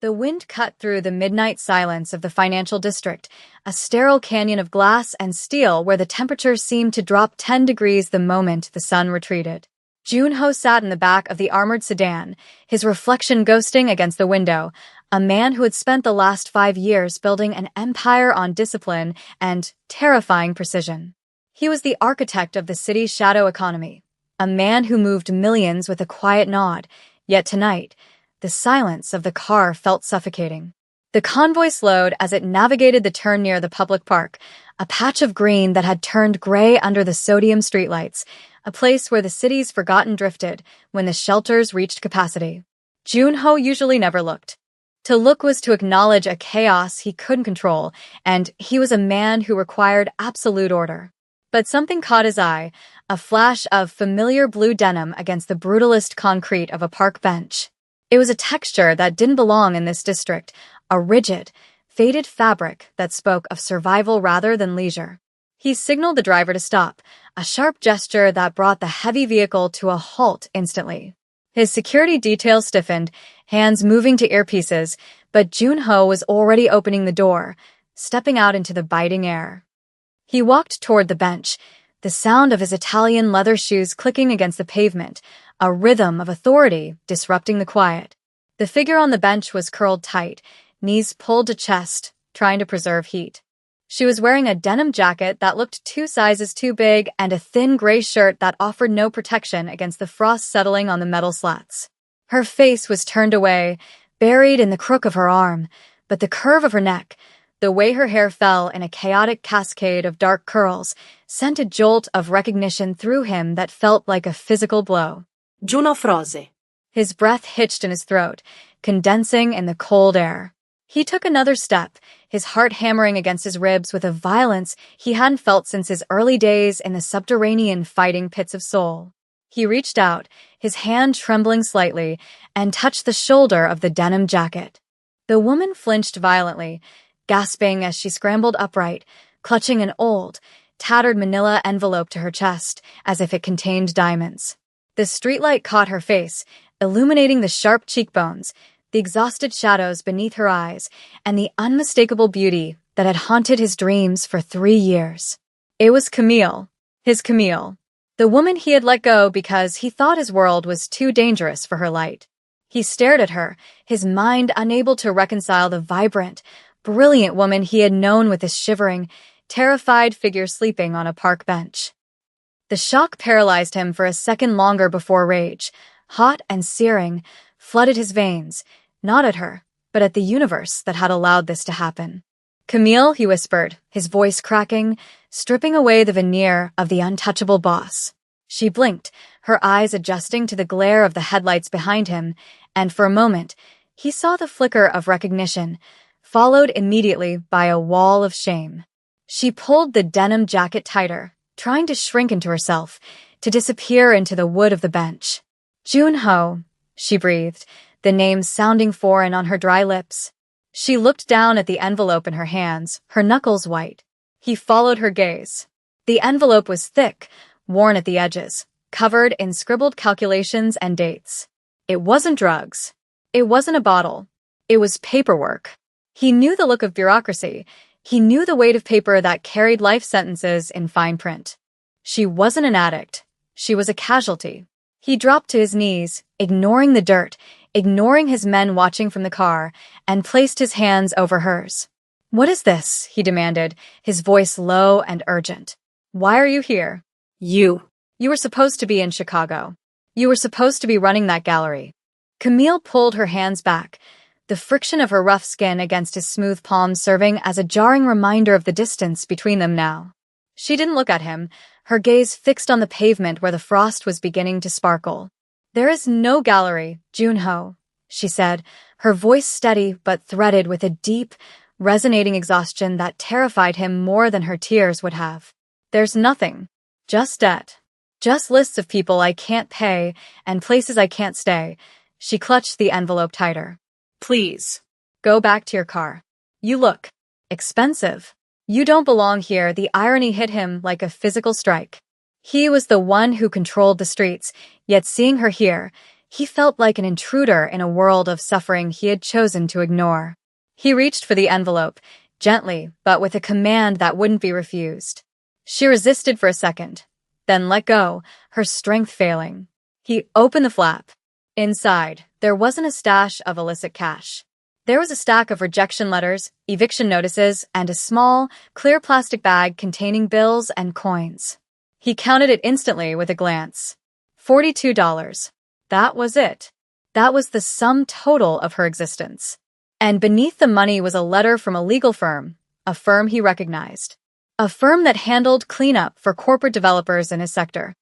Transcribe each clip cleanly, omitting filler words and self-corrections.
The wind cut through the midnight silence of the financial district, a sterile canyon of glass and steel where the temperature seemed to drop 10 degrees the moment the sun retreated. Junho sat in the back of the armored sedan, his reflection ghosting against the window, a man who had spent the last 5 years building an empire on discipline and terrifying precision. He was the architect of the city's shadow economy, a man who moved millions with a quiet nod, yet tonight, the silence of the car felt suffocating. The convoy slowed as it navigated the turn near the public park, a patch of green that had turned gray under the sodium streetlights, a place where the city's forgotten drifted when the shelters reached capacity. Junho usually never looked. To look was to acknowledge a chaos he couldn't control, and he was a man who required absolute order. But something caught his eye, a flash of familiar blue denim against the brutalist concrete of a park bench. It was a texture that didn't belong in this district, a rigid, faded fabric that spoke of survival rather than leisure. He signaled the driver to stop, a sharp gesture that brought the heavy vehicle to a halt instantly. His security detail stiffened, hands moving to earpieces, but Junho was already opening the door, stepping out into the biting air. He walked toward the bench, the sound of his Italian leather shoes clicking against the pavement, a rhythm of authority disrupting the quiet. The figure on the bench was curled tight, knees pulled to chest, trying to preserve heat. She was wearing a denim jacket that looked 2 sizes too big and a thin gray shirt that offered no protection against the frost settling on the metal slats. Her face was turned away, buried in the crook of her arm, but the curve of her neck, the way her hair fell in a chaotic cascade of dark curls, sent a jolt of recognition through him that felt like a physical blow. Juno froze. His breath hitched in his throat, condensing in the cold air. He took another step, his heart hammering against his ribs with a violence he hadn't felt since his early days in the subterranean fighting pits of Seoul. He reached out, his hand trembling slightly, and touched the shoulder of the denim jacket. The woman flinched violently, gasping as she scrambled upright, clutching an old, tattered manila envelope to her chest, as if it contained diamonds. The streetlight caught her face, illuminating the sharp cheekbones, the exhausted shadows beneath her eyes, and the unmistakable beauty that had haunted his dreams for 3 years. It was Camille, his Camille, the woman he had let go because he thought his world was too dangerous for her light. He stared at her, his mind unable to reconcile the vibrant, brilliant woman he had known with this shivering, terrified figure sleeping on a park bench. The shock paralyzed him for a second longer before rage, hot and searing, flooded his veins, not at her, but at the universe that had allowed this to happen. "Camille," he whispered, his voice cracking, stripping away the veneer of the untouchable boss. She blinked, her eyes adjusting to the glare of the headlights behind him, and for a moment, he saw the flicker of recognition, followed immediately by a wall of shame. She pulled the denim jacket tighter, trying to shrink into herself, to disappear into the wood of the bench. "Junho," she breathed, the name sounding foreign on her dry lips. She looked down at the envelope in her hands, her knuckles white. He followed her gaze. The envelope was thick, worn at the edges, covered in scribbled calculations and dates. It wasn't drugs. It wasn't a bottle. It was paperwork. He knew the look of bureaucracy. He knew the weight of paper that carried life sentences in fine print. She wasn't an addict. She was a casualty. He dropped to his knees, ignoring the dirt, ignoring his men watching from the car, and placed his hands over hers. "What is this?" he demanded, his voice low and urgent. "Why are you here?" You were supposed to be in Chicago. You were supposed to be running that gallery." Camille pulled her hands back, the friction of her rough skin against his smooth palms serving as a jarring reminder of the distance between them now. She didn't look at him, her gaze fixed on the pavement where the frost was beginning to sparkle. "There is no gallery, Junho," she said, her voice steady but threaded with a deep, resonating exhaustion that terrified him more than her tears would have. "There's nothing. Just debt. Just lists of people I can't pay and places I can't stay." She clutched the envelope tighter. "Please, go back to your car. You look expensive. You don't belong here." The irony hit him like a physical strike. He was the one who controlled the streets, yet seeing her here, He felt like an intruder in a world of suffering he had chosen to ignore. He reached for the envelope, gently, but with a command that wouldn't be refused. She resisted for a second, then let go, her strength failing. He opened the flap. Inside, there wasn't a stash of illicit cash. There was a stack of rejection letters, eviction notices, and a small, clear plastic bag containing bills and coins. He counted it instantly with a glance. $42. That was it. That was the sum total of her existence. And beneath the money was a letter from a legal firm, a firm he recognized. A firm that handled cleanup for corporate developers in his sector.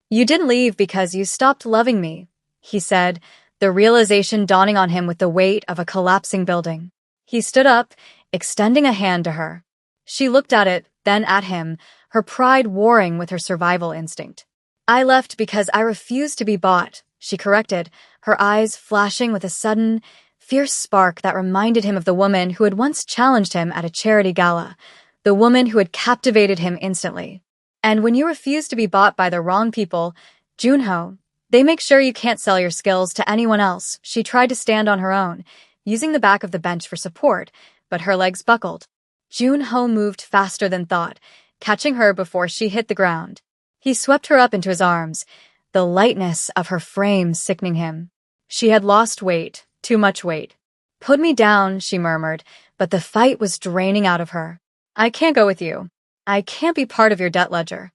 "You didn't leave because you stopped loving me," he said, the realization dawning on him with the weight of a collapsing building. He stood up, extending a hand to her. She looked at it, then at him, her pride warring with her survival instinct. "I left because I refused to be bought," she corrected, her eyes flashing with a sudden, fierce spark that reminded him of the woman who had once challenged him at a charity gala, the woman who had captivated him instantly. "And when you refuse to be bought by the wrong people, Junho, they make sure you can't sell your skills to anyone else." She tried to stand on her own, using the back of the bench for support, but her legs buckled. Junho moved faster than thought, catching her before she hit the ground. He swept her up into his arms, the lightness of her frame sickening him. She had lost weight, too much weight. "Put me down," she murmured, but the fight was draining out of her. "I can't go with you. I can't be part of your debt ledger."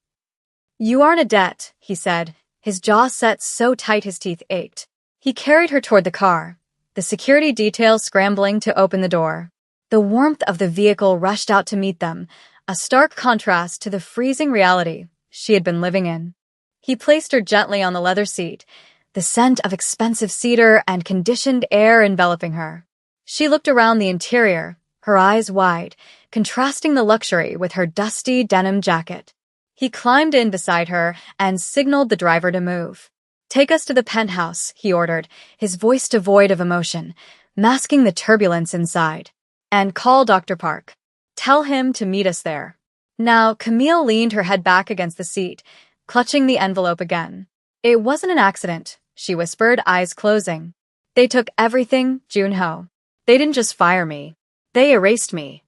"You aren't a debt," he said, his jaw set so tight his teeth ached. He carried her toward the car, the security detail scrambling to open the door. The warmth of the vehicle rushed out to meet them, a stark contrast to the freezing reality she had been living in. He placed her gently on the leather seat, the scent of expensive cedar and conditioned air enveloping her. She looked around the interior, her eyes wide, contrasting the luxury with her dusty denim jacket. He climbed in beside her and signaled the driver to move. "Take us to the penthouse," he ordered, his voice devoid of emotion, masking the turbulence inside. "And call Dr. Park. Tell him to meet us there." Now, Camille leaned her head back against the seat, clutching the envelope again. "It wasn't an accident," she whispered, eyes closing. "They took everything, Junho. They didn't just fire me. They erased me."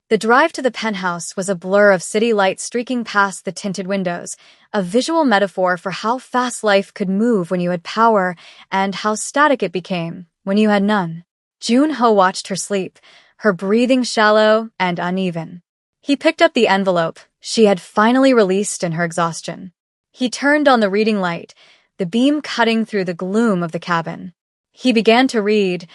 The drive to the penthouse was a blur of city lights streaking past the tinted windows, a visual metaphor for how fast life could move when you had power and how static it became when you had none. Junho watched her sleep, her breathing shallow and uneven. He picked up the envelope she had finally released in her exhaustion. He turned on the reading light, the beam cutting through the gloom of the cabin. He began to read,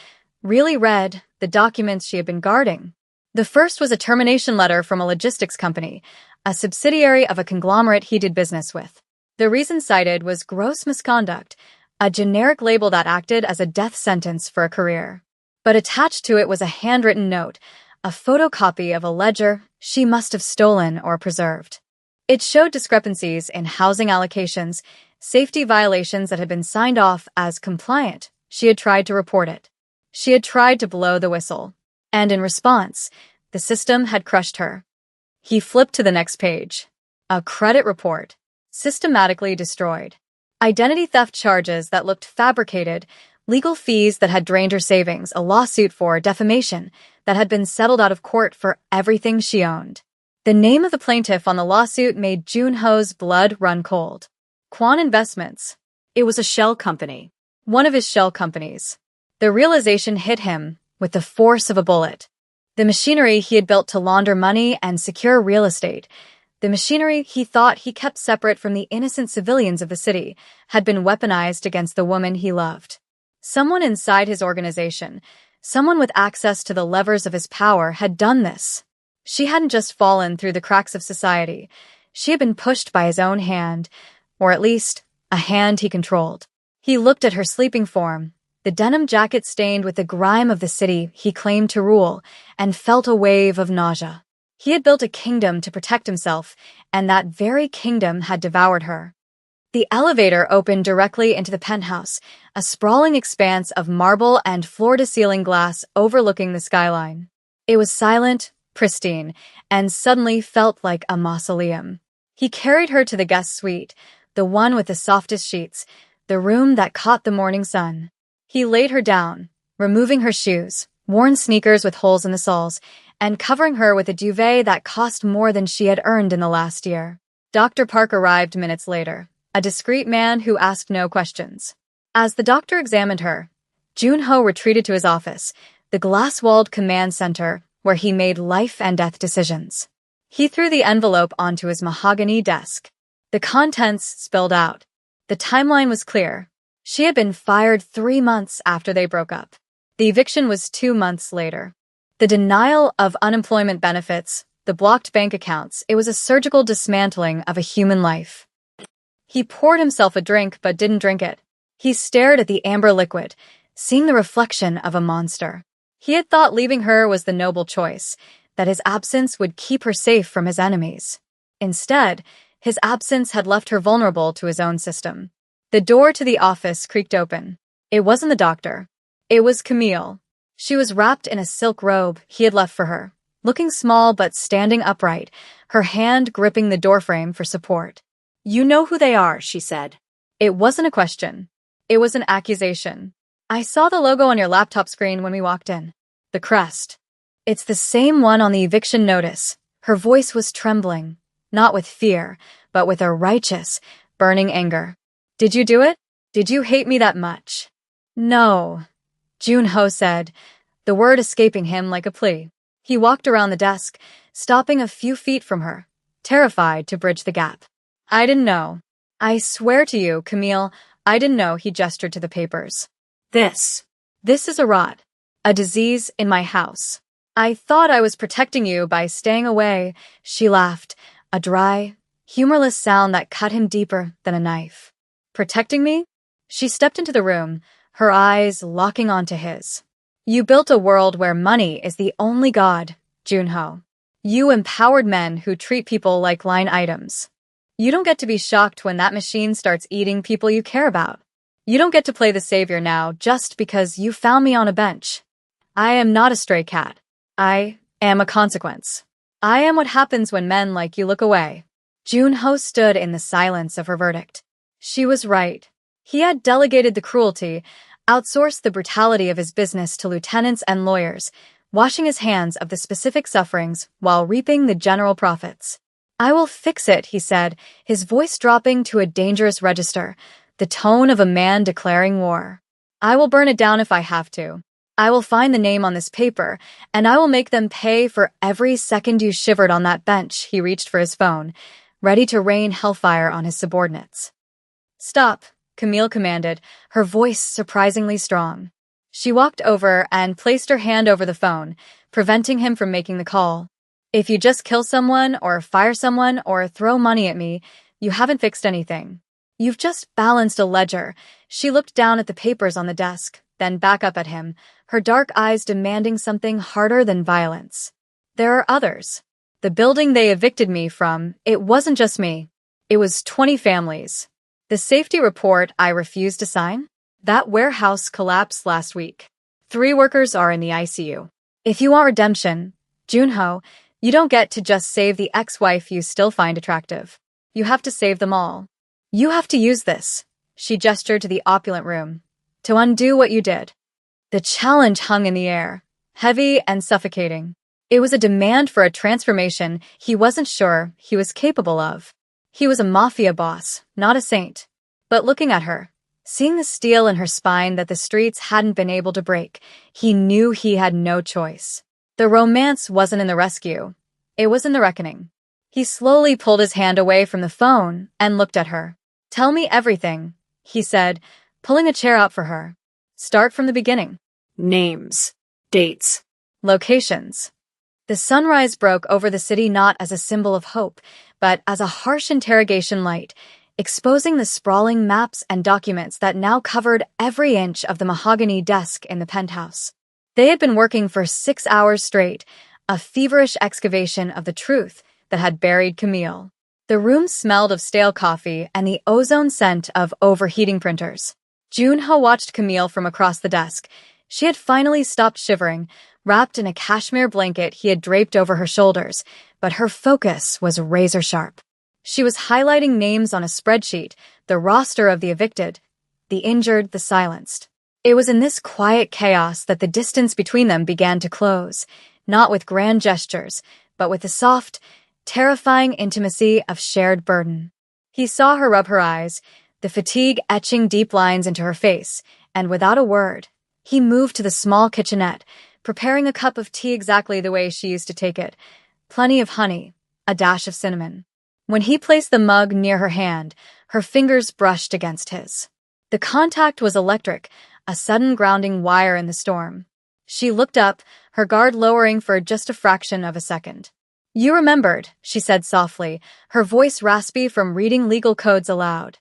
really read, the documents she had been guarding. The first was a termination letter from a logistics company, a subsidiary of a conglomerate he did business with. The reason cited was gross misconduct, a generic label that acted as a death sentence for a career. But attached to it was a handwritten note, a photocopy of a ledger she must have stolen or preserved. It showed discrepancies in housing allocations, safety violations that had been signed off as compliant. She had tried to report it. She had tried to blow the whistle. And in response, the system had crushed her. He flipped to the next page. A credit report. Systematically destroyed. Identity theft charges that looked fabricated, legal fees that had drained her savings, a lawsuit for defamation that had been settled out of court for everything she owned. The name of the plaintiff on the lawsuit made Junho's blood run cold. Quan Investments. It was a shell company. One of his shell companies. The realization hit him with the force of a bullet. The machinery he had built to launder money and secure real estate, the machinery he thought he kept separate from the innocent civilians of the city, had been weaponized against the woman he loved. Someone inside his organization, someone with access to the levers of his power, had done this. She hadn't just fallen through the cracks of society. She had been pushed by his own hand, or at least, a hand he controlled. He looked at her sleeping form, the denim jacket stained with the grime of the city he claimed to rule, and felt a wave of nausea. He had built a kingdom to protect himself, and that very kingdom had devoured her. The elevator opened directly into the penthouse, a sprawling expanse of marble and floor-to-ceiling glass overlooking the skyline. It was silent, pristine, and suddenly felt like a mausoleum. He carried her to the guest suite, the one with the softest sheets, the room that caught the morning sun. He laid her down, removing her shoes, worn sneakers with holes in the soles, and covering her with a duvet that cost more than she had earned in the last year. Dr. Park arrived minutes later, a discreet man who asked no questions. As the doctor examined her, Junho retreated to his office, the glass-walled command center where he made life-and-death decisions. He threw the envelope onto his mahogany desk. The contents spilled out. The timeline was clear. She had been fired 3 months after they broke up. The eviction was 2 months later. The denial of unemployment benefits, the blocked bank accounts, it was a surgical dismantling of a human life. He poured himself a drink but didn't drink it. He stared at the amber liquid, seeing the reflection of a monster. He had thought leaving her was the noble choice, that his absence would keep her safe from his enemies. Instead, his absence had left her vulnerable to his own system. The door to the office creaked open. It wasn't the doctor. It was Camille. She was wrapped in a silk robe he had left for her, looking small but standing upright, her hand gripping the doorframe for support. "You know who they are," she said. It wasn't a question. It was an accusation. "I saw the logo on your laptop screen when we walked in. The crest. It's the same one on the eviction notice." Her voice was trembling, not with fear, but with a righteous, burning anger. "Did you do it? Did you hate me that much?" "No," Junho said, the word escaping him like a plea. He walked around the desk, stopping a few feet from her, terrified to bridge the gap. "I didn't know. I swear to you, Camille, I didn't know." He gestured to the papers. This is a rot, a disease in my house. "I thought I was protecting you by staying away," she laughed, a dry, humorless sound that cut him deeper than a knife. "Protecting me?" She stepped into the room, her eyes locking onto his. "You built a world where money is the only god, Junho. You empowered men who treat people like line items. You don't get to be shocked when that machine starts eating people you care about. You don't get to play the savior now just because you found me on a bench. I am not a stray cat. I am a consequence. I am what happens when men like you look away." Junho stood in the silence of her verdict. She was right. He had delegated the cruelty, outsourced the brutality of his business to lieutenants and lawyers, washing his hands of the specific sufferings while reaping the general profits. "I will fix it," he said, his voice dropping to a dangerous register, the tone of a man declaring war. "I will burn it down if I have to. I will find the name on this paper, and I will make them pay for every second you shivered on that bench." He reached for his phone, ready to rain hellfire on his subordinates. "Stop," Camille commanded, her voice surprisingly strong. She walked over and placed her hand over the phone, preventing him from making the call. "If you just kill someone or fire someone or throw money at me, you haven't fixed anything. You've just balanced a ledger." She looked down at the papers on the desk, then back up at him, her dark eyes demanding something harder than violence. "There are others. The building they evicted me from, it wasn't just me. It was 20 families. The safety report I refused to sign? That warehouse collapsed last week. 3 workers are in the ICU. If you want redemption, Junho, you don't get to just save the ex-wife you still find attractive. You have to save them all. You have to use this," she gestured to the opulent room, "to undo what you did." The challenge hung in the air, heavy and suffocating. It was a demand for a transformation he wasn't sure he was capable of. He was a mafia boss, not a saint. But looking at her, seeing the steel in her spine that the streets hadn't been able to break, he knew he had no choice. The romance wasn't in the rescue. It was in the reckoning. He slowly pulled his hand away from the phone and looked at her. "Tell me everything," he said, pulling a chair out for her. "Start from the beginning. Names, dates, locations." The sunrise broke over the city not as a symbol of hope, but as a harsh interrogation light, exposing the sprawling maps and documents that now covered every inch of the mahogany desk in the penthouse. They had been working for 6 hours straight, a feverish excavation of the truth that had buried Camille. The room smelled of stale coffee and the ozone scent of overheating printers. Junho watched Camille from across the desk. She had finally stopped shivering, wrapped in a cashmere blanket he had draped over her shoulders, but her focus was razor-sharp. She was highlighting names on a spreadsheet, the roster of the evicted, the injured, the silenced. It was in this quiet chaos that the distance between them began to close, not with grand gestures, but with the soft, terrifying intimacy of shared burden. He saw her rub her eyes, the fatigue etching deep lines into her face, and without a word, he moved to the small kitchenette, preparing a cup of tea exactly the way she used to take it. Plenty of honey, a dash of cinnamon. When he placed the mug near her hand, her fingers brushed against his. The contact was electric, a sudden grounding wire in the storm. She looked up, her guard lowering for just a fraction of a second. "You remembered," she said softly, her voice raspy from reading legal codes aloud.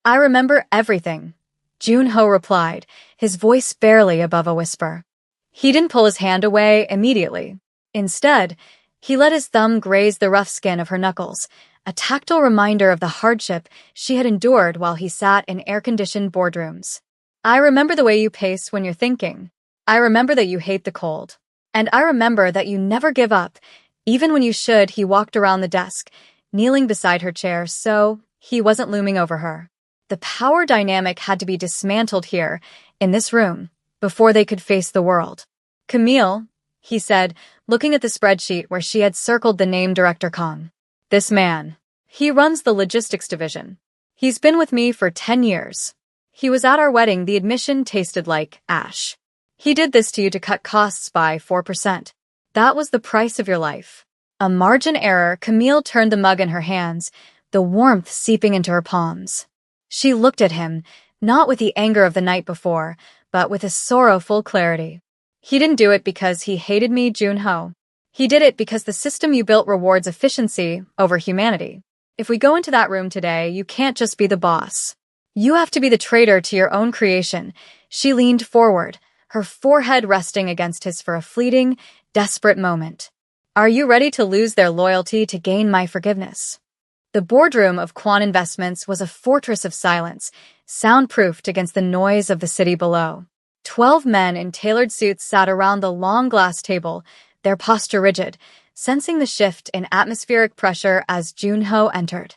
"I remember everything," Jun-ho replied, his voice barely above a whisper. He didn't pull his hand away immediately. Instead, he let his thumb graze the rough skin of her knuckles, a tactile reminder of the hardship she had endured while he sat in air-conditioned boardrooms. "I remember the way you pace when you're thinking. I remember that you hate the cold. And I remember that you never give up, even when you should." He walked around the desk, kneeling beside her chair so he wasn't looming over her. The power dynamic had to be dismantled here, in this room, before they could face the world. "Camille," he said, looking at the spreadsheet where she had circled the name Director Kong. "This man. He runs the logistics division. He's been with me for 10 years. He was at our wedding. The admission tasted like ash. He did this to you to cut costs by 4%. That was the price of your life." A margin error. Camille turned the mug in her hands, the warmth seeping into her palms. She looked at him, not with the anger of the night before, but with a sorrowful clarity. "He didn't do it because he hated me, Jun-ho. He did it because the system you built rewards efficiency over humanity. If we go into that room today, you can't just be the boss. You have to be the traitor to your own creation." She leaned forward, her forehead resting against his for a fleeting, desperate moment. "Are you ready to lose their loyalty to gain my forgiveness?" The boardroom of Quan Investments was a fortress of silence, soundproofed against the noise of the city below. 12 men in tailored suits sat around the long glass table, their posture rigid, sensing the shift in atmospheric pressure as Jun-ho entered.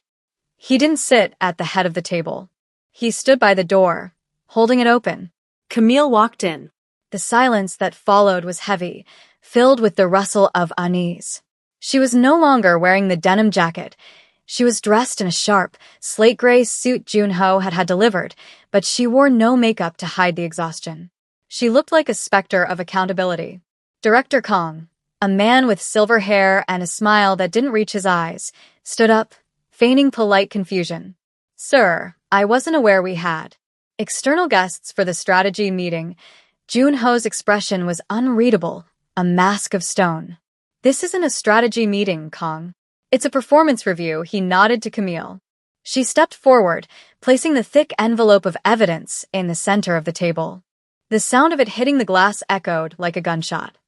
He didn't sit at the head of the table. He stood by the door, holding it open. Camille walked in. The silence that followed was heavy, filled with the rustle of unease. She was no longer wearing the denim jacket. She was dressed in a sharp, slate-gray suit Jun-ho had delivered, but she wore no makeup to hide the exhaustion. She looked like a specter of accountability. Director Kong, a man with silver hair and a smile that didn't reach his eyes, stood up, feigning polite confusion. "Sir, I wasn't aware we had external guests for the strategy meeting." Jun-ho's expression was unreadable, a mask of stone. "This isn't a strategy meeting, Kong. It's a performance review." He nodded to Camille. She stepped forward, placing the thick envelope of evidence in the center of the table. The sound of it hitting the glass echoed like a gunshot.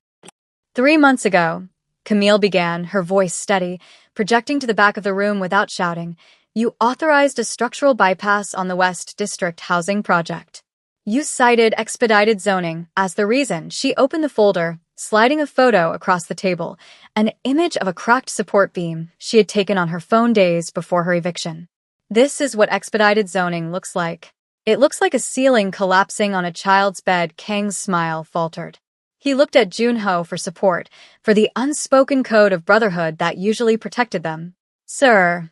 3 months ago, Camille began, her voice steady, projecting to the back of the room without shouting, "you authorized a structural bypass on the West District housing project. You cited expedited zoning as the reason." She opened the folder, sliding a photo across the table, an image of a cracked support beam she had taken on her phone days before her eviction. "This is what expedited zoning looks like. It looks like a ceiling collapsing on a child's bed." Kang's smile faltered. He looked at Jun-ho for support, for the unspoken code of brotherhood that usually protected them. "Sir,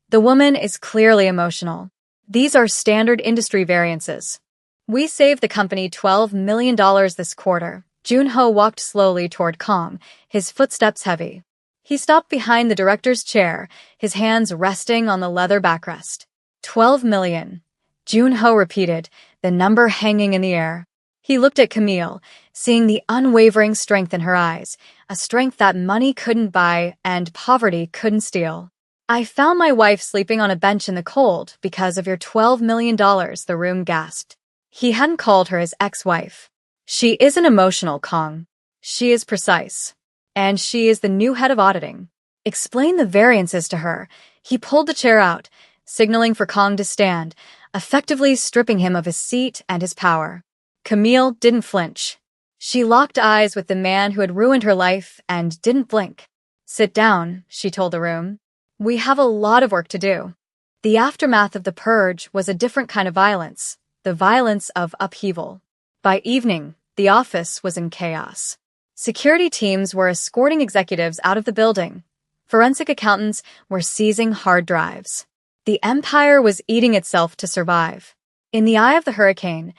the woman is clearly emotional. These are standard industry variances. We saved the company $12 million this quarter." Jun-ho walked slowly toward Kong, his footsteps heavy. He stopped behind the director's chair, his hands resting on the leather backrest. 12 million. Jun-ho repeated, the number hanging in the air. He looked at Camille, seeing the unwavering strength in her eyes, a strength that money couldn't buy and poverty couldn't steal. "I found my wife sleeping on a bench in the cold because of your $12 million, the room gasped. He hadn't called her his ex-wife. "She isn't emotional, Kong. She is precise. And she is the new head of auditing. Explain the variances to her." He pulled the chair out, signaling for Kong to stand, effectively stripping him of his seat and his power. Camille didn't flinch. She locked eyes with the man who had ruined her life and didn't blink. "Sit down," she told the room. "We have a lot of work to do." The aftermath of the purge was a different kind of violence, the violence of upheaval. By evening, the office was in chaos. Security teams were escorting executives out of the building. Forensic accountants were seizing hard drives. The empire was eating itself to survive. In the eye of the hurricane,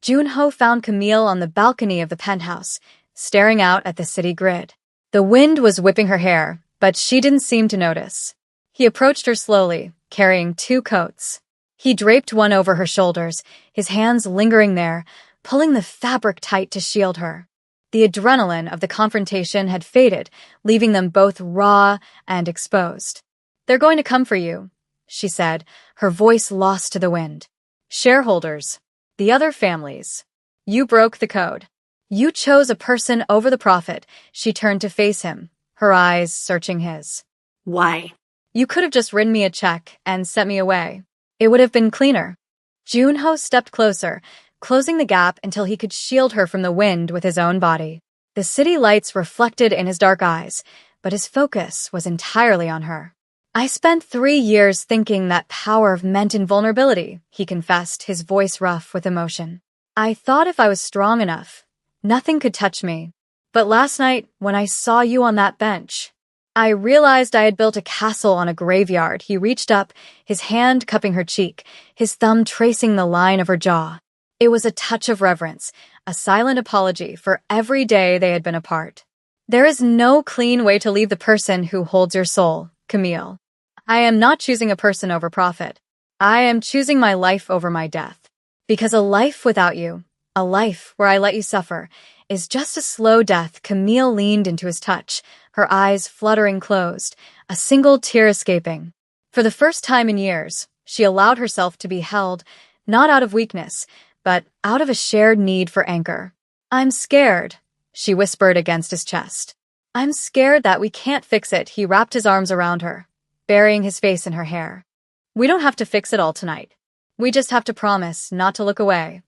Junho found Camille on the balcony of the penthouse, staring out at the city grid. The wind was whipping her hair, but she didn't seem to notice. He approached her slowly, carrying 2 coats. He draped one over her shoulders, his hands lingering there, pulling the fabric tight to shield her. The adrenaline of the confrontation had faded, leaving them both raw and exposed. "They're going to come for you," she said, her voice lost to the wind. "Shareholders. The other families. You broke the code. You chose a person over the profit." She turned to face him, her eyes searching his. "Why?" "You could have just written me a check and sent me away. It would have been cleaner." Junho stepped closer, closing the gap until he could shield her from the wind with his own body. The city lights reflected in his dark eyes, but his focus was entirely on her. "I spent 3 years thinking that power meant invulnerability," he confessed, his voice rough with emotion. "I thought if I was strong enough, nothing could touch me. But last night, when I saw you on that bench, I realized I had built a castle on a graveyard." He reached up, his hand cupping her cheek, his thumb tracing the line of her jaw. It was a touch of reverence, a silent apology for every day they had been apart. "There is no clean way to leave the person who holds your soul, Camille. I am not choosing a person over profit. I am choosing my life over my death. Because a life without you, a life where I let you suffer, is just a slow death." Camille leaned into his touch, her eyes fluttering closed, a single tear escaping. For the first time in years, she allowed herself to be held, not out of weakness, but out of a shared need for anchor. "I'm scared," she whispered against his chest. "I'm scared that we can't fix it." He wrapped his arms around her, burying his face in her hair. "We don't have to fix it all tonight. We just have to promise not to look away."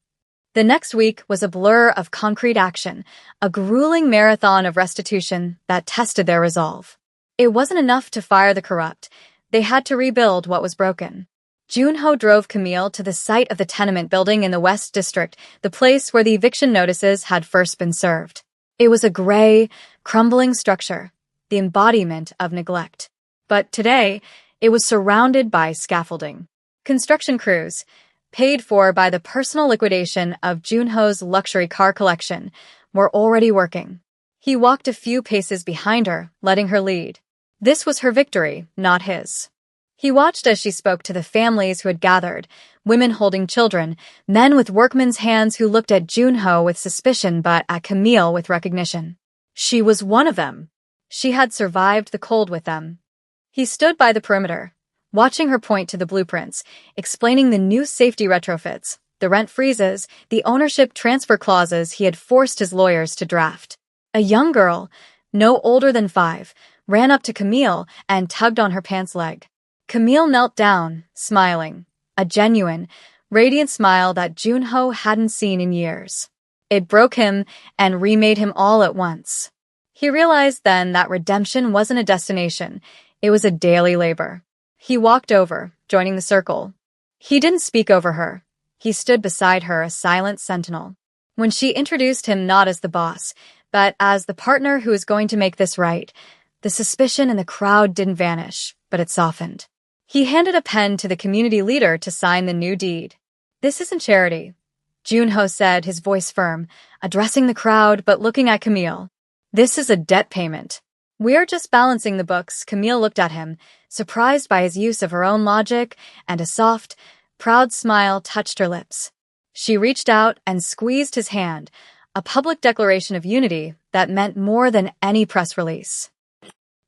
The next week was a blur of concrete action, a grueling marathon of restitution that tested their resolve. It wasn't enough to fire the corrupt. They had to rebuild what was broken. Junho drove Camille to the site of the tenement building in the West District, the place where the eviction notices had first been served. It was a gray, crumbling structure, the embodiment of neglect. But today, it was surrounded by scaffolding. Construction crews, paid for by the personal liquidation of Junho's luxury car collection, were already working. He walked a few paces behind her, letting her lead. This was her victory, not his. He watched as she spoke to the families who had gathered, women holding children, men with workmen's hands who looked at Junho with suspicion but at Camille with recognition. She was one of them. She had survived the cold with them. He stood by the perimeter, watching her point to the blueprints, explaining the new safety retrofits, the rent freezes, the ownership transfer clauses he had forced his lawyers to draft. A young girl, no older than 5, ran up to Camille and tugged on her pants leg. Camille knelt down, smiling, a genuine, radiant smile that Junho hadn't seen in years. It broke him and remade him all at once. He realized then that redemption wasn't a destination, it was a daily labor. He walked over, joining the circle. He didn't speak over her. He stood beside her, a silent sentinel. When she introduced him not as the boss, but as the partner who was going to make this right, the suspicion in the crowd didn't vanish, but it softened. He handed a pen to the community leader to sign the new deed. "This isn't charity," Junho said, his voice firm, addressing the crowd but looking at Camille. "This is a debt payment. We're just balancing the books." Camille looked at him, surprised by his use of her own logic, and a soft, proud smile touched her lips. She reached out and squeezed his hand, a public declaration of unity that meant more than any press release.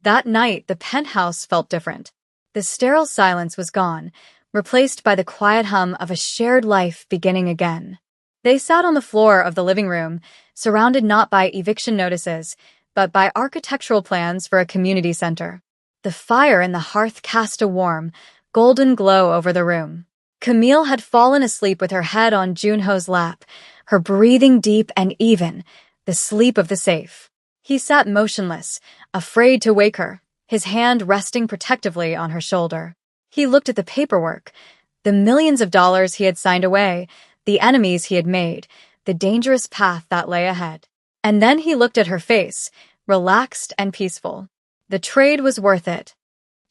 That night, the penthouse felt different. The sterile silence was gone, replaced by the quiet hum of a shared life beginning again. They sat on the floor of the living room, surrounded not by eviction notices, but by architectural plans for a community center. The fire in the hearth cast a warm, golden glow over the room. Camille had fallen asleep with her head on Junho's lap, her breathing deep and even, the sleep of the safe. He sat motionless, afraid to wake her, his hand resting protectively on her shoulder. He looked at the paperwork, the millions of dollars he had signed away, the enemies he had made, the dangerous path that lay ahead. And then he looked at her face, relaxed and peaceful. The trade was worth it.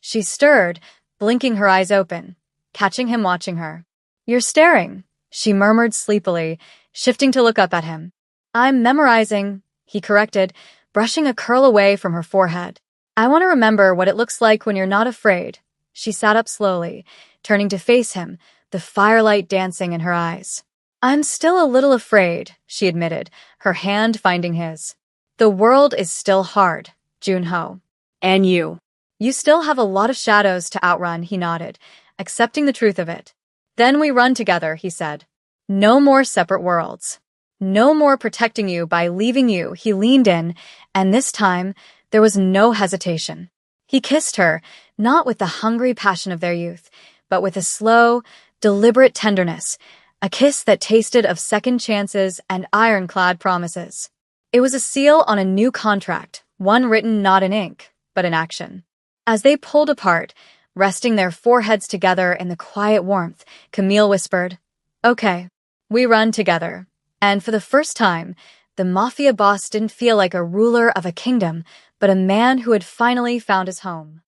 She stirred, blinking her eyes open, catching him watching her. "You're staring," she murmured sleepily, shifting to look up at him. "I'm memorizing," he corrected, brushing a curl away from her forehead. "I want to remember what it looks like when you're not afraid." She sat up slowly, turning to face him, the firelight dancing in her eyes. "I'm still a little afraid," she admitted, her hand finding his. "The world is still hard, Junho. And you. You still have a lot of shadows to outrun," he nodded, accepting the truth of it. "Then we run together," he said. "No more separate worlds. No more protecting you by leaving you." He leaned in, and this time, there was no hesitation. He kissed her, not with the hungry passion of their youth, but with a slow, deliberate tenderness, a kiss that tasted of second chances and ironclad promises. It was a seal on a new contract, one written not in ink, but in action. As they pulled apart, resting their foreheads together in the quiet warmth, Camille whispered, "Okay, we run together." And for the first time, the Mafia boss didn't feel like a ruler of a kingdom, but a man who had finally found his home.